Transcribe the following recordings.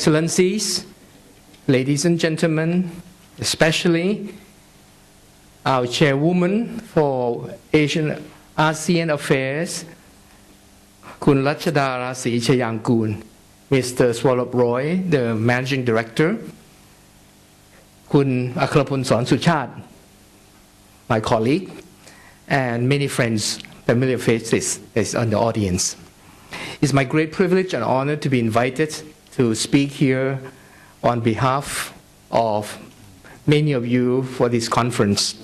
Excellencies, ladies and gentlemen, especially our chairwoman for ASEAN Affairs, Kun Ratchada Rasi Chayangkun, Mr. Swalop Roy, the Managing Director, Kun Akrapun Son Suchat, my colleague, and many friends, familiar faces is on the audience. It's my great privilege and honor to be invited to speak here on behalf of many of you for this conference.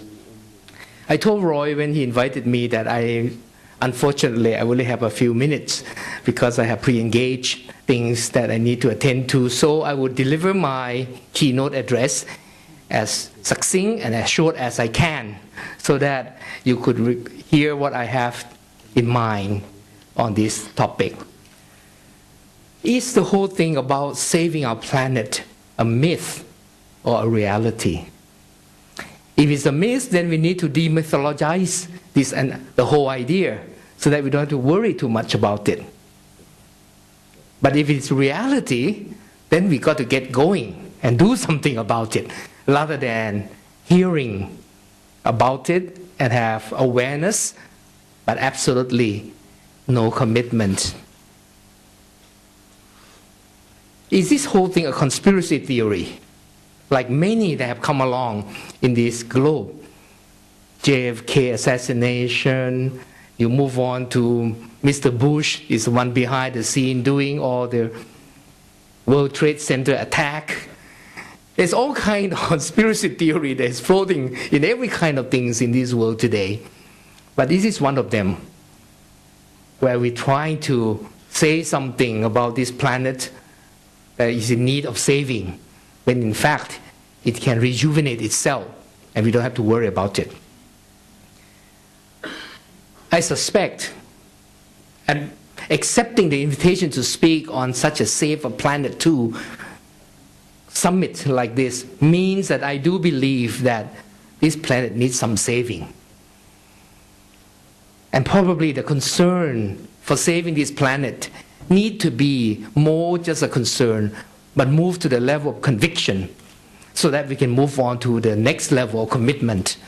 I told Roy when he invited me that unfortunately, I only have a few minutes because I have pre-engaged things that I need to attend to. So I would deliver my keynote address as succinct and as short as I can so that you could hear what I have in mind on this topic. Is the whole thing about saving our planet a myth or a reality? If it's a myth, then we need to demythologize this and the whole idea so that we don't have to worry too much about it. But if it's reality, then we got to get going and do something about it rather than hearing about it and have awareness, but absolutely no commitment. Is this whole thing a conspiracy theory, like many that have come along in this globe? JFK assassination, you move on to Mr. Bush is the one behind the scene doing all the World Trade Center attack. There's all kind of conspiracy theory that's floating in every kind of things in this world today. But this is one of them, where we're trying to say something about this planet that is in need of saving, when in fact it can rejuvenate itself and we don't have to worry about it. I suspect, and accepting the invitation to speak on such a Save a Planet 2 summit like this means that I do believe that this planet needs some saving. And probably the concern for saving this planet need to be more just a concern, but move to the level of conviction so that we can move on to the next level of commitment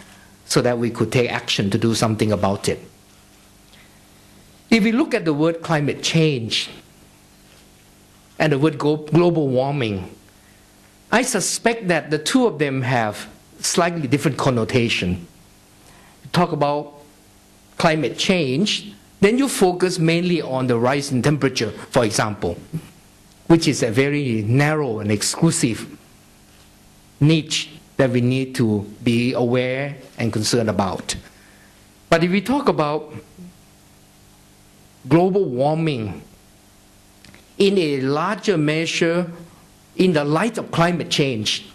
so that we could take action to do something about it. If we look at the word climate change and the word global warming, I suspect that the two of them have slightly different connotation. Talk about climate change, then you focus mainly on the rise in temperature, for example, which is a very narrow and exclusive niche that we need to be aware and concerned about. But if we talk about global warming in a larger measure in the light of climate change,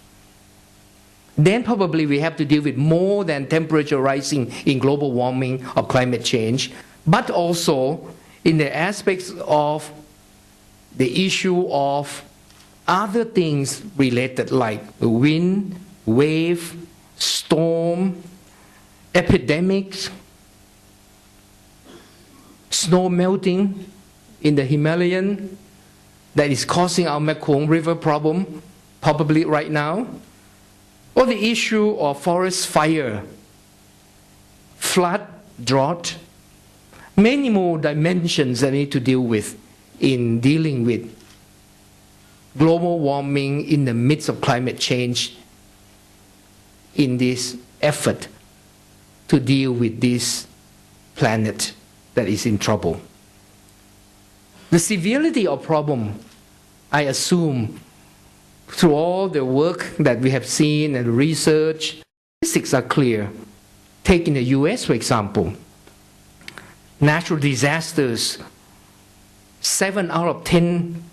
then probably we have to deal with more than temperature rising in global warming or climate change, but also in the aspects of the issue of other things related like wind, wave, storm, epidemics, snow melting in the Himalayan that is causing our Mekong River problem probably right now, or the issue of forest fire, flood, drought, many more dimensions that we need to deal with in dealing with global warming in the midst of climate change in this effort to deal with this planet that is in trouble. The severity of problem, I assume, through all the work that we have seen and research, statistics are clear. Take in the US, for example, natural disasters, 7 out of 10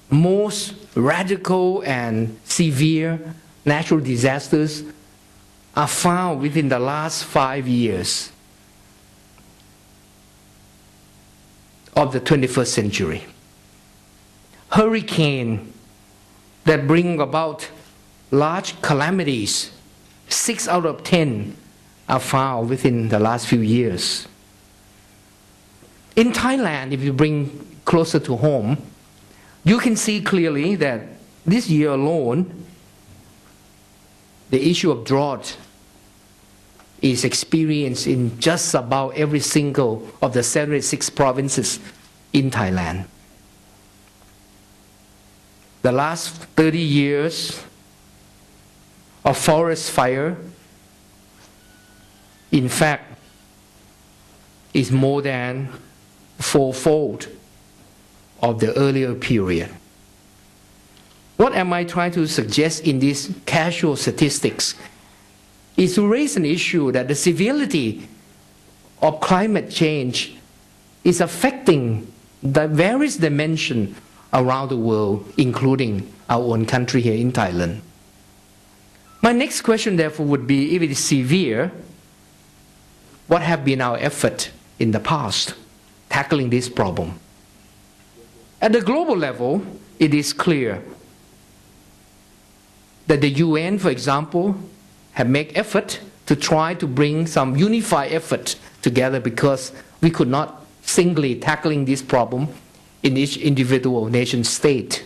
most radical and severe natural disasters are found within the last 5 years of the 21st century. Hurricane that bring about large calamities, 6 out of 10 are found within the last few years. In Thailand, if you bring closer to home, You can see clearly that this year alone, the issue of drought is experienced in just about every single of the 76 provinces in Thailand. The last 30 years of forest fire, in fact, is more than fourfold of the earlier period. What am I trying to suggest in these casual statistics is to raise an issue that the severity of climate change is affecting the various dimensions around the world, including our own country here in Thailand. My next question, therefore, would be, if it is severe, what have been our effort in the past tackling this problem? At the global level, it is clear that the UN, for example, have made effort to try to bring some unified effort together, because we could not singly tackling this problem in each individual nation state.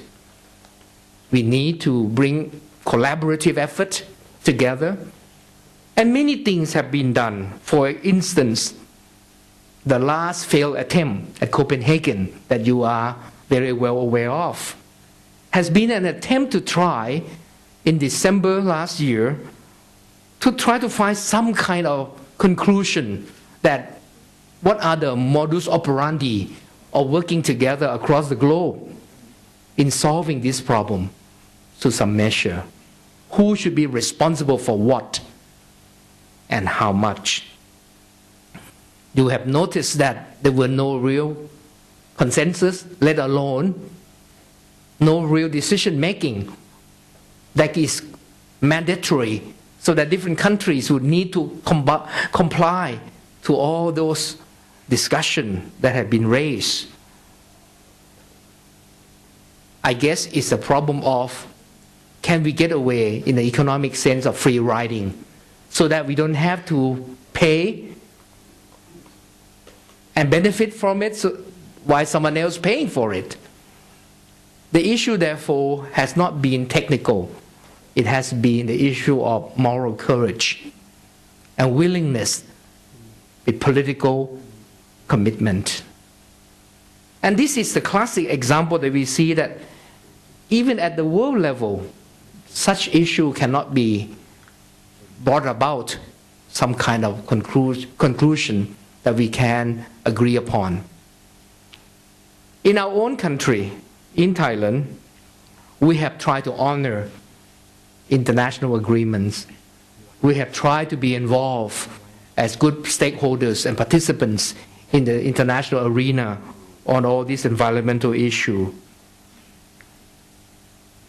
We need to bring collaborative effort together, and many things have been done. For instance, the last failed attempt at Copenhagen that you are very well aware of has been an attempt to try in December last year to try to find some kind of conclusion that what are the modus operandi of working together across the globe in solving this problem to some measure. Who should be responsible for what and how much? You have noticed that there were no real consensus, let alone no real decision making that is mandatory, so that different countries would need to comply to all those discussions that have been raised. I guess it's a problem of, can we get away in the economic sense of free riding, so that we don't have to pay and benefit from it, so why someone else paying for it? The issue, therefore, has not been technical. It has been the issue of moral courage and willingness with political commitment. And this is the classic example that we see that even at the world level, such issue cannot be brought about some kind of conclusion that we can agree upon. In our own country, in Thailand, we have tried to honor international agreements. We have tried to be involved as good stakeholders and participants in the international arena on all these environmental issues.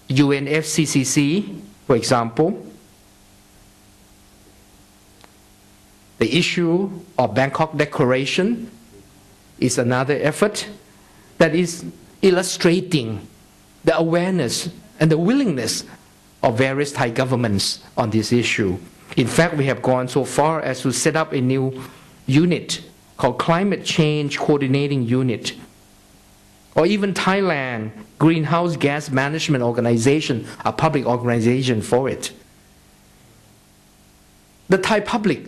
UNFCCC, for example, the issue of Bangkok Declaration is another effort that is illustrating the awareness and the willingness of various Thai governments on this issue. In fact, we have gone so far as to set up a new unit called Climate Change Coordinating Unit, or even Thailand Greenhouse Gas Management Organization, a public organization for it. The Thai public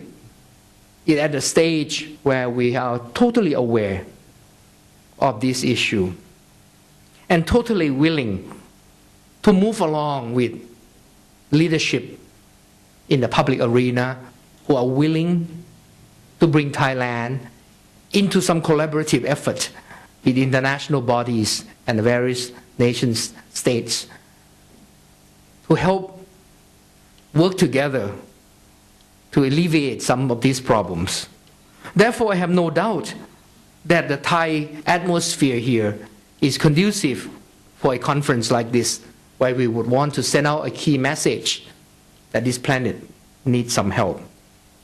is at a stage where we are totally aware of this issue and totally willing to move along with leadership in the public arena who are willing to bring Thailand into some collaborative effort with international bodies and the various nations, states, to help work together to alleviate some of these problems. Therefore, I have no doubt that the Thai atmosphere here is conducive for a conference like this, where we would want to send out a key message that this planet needs some help.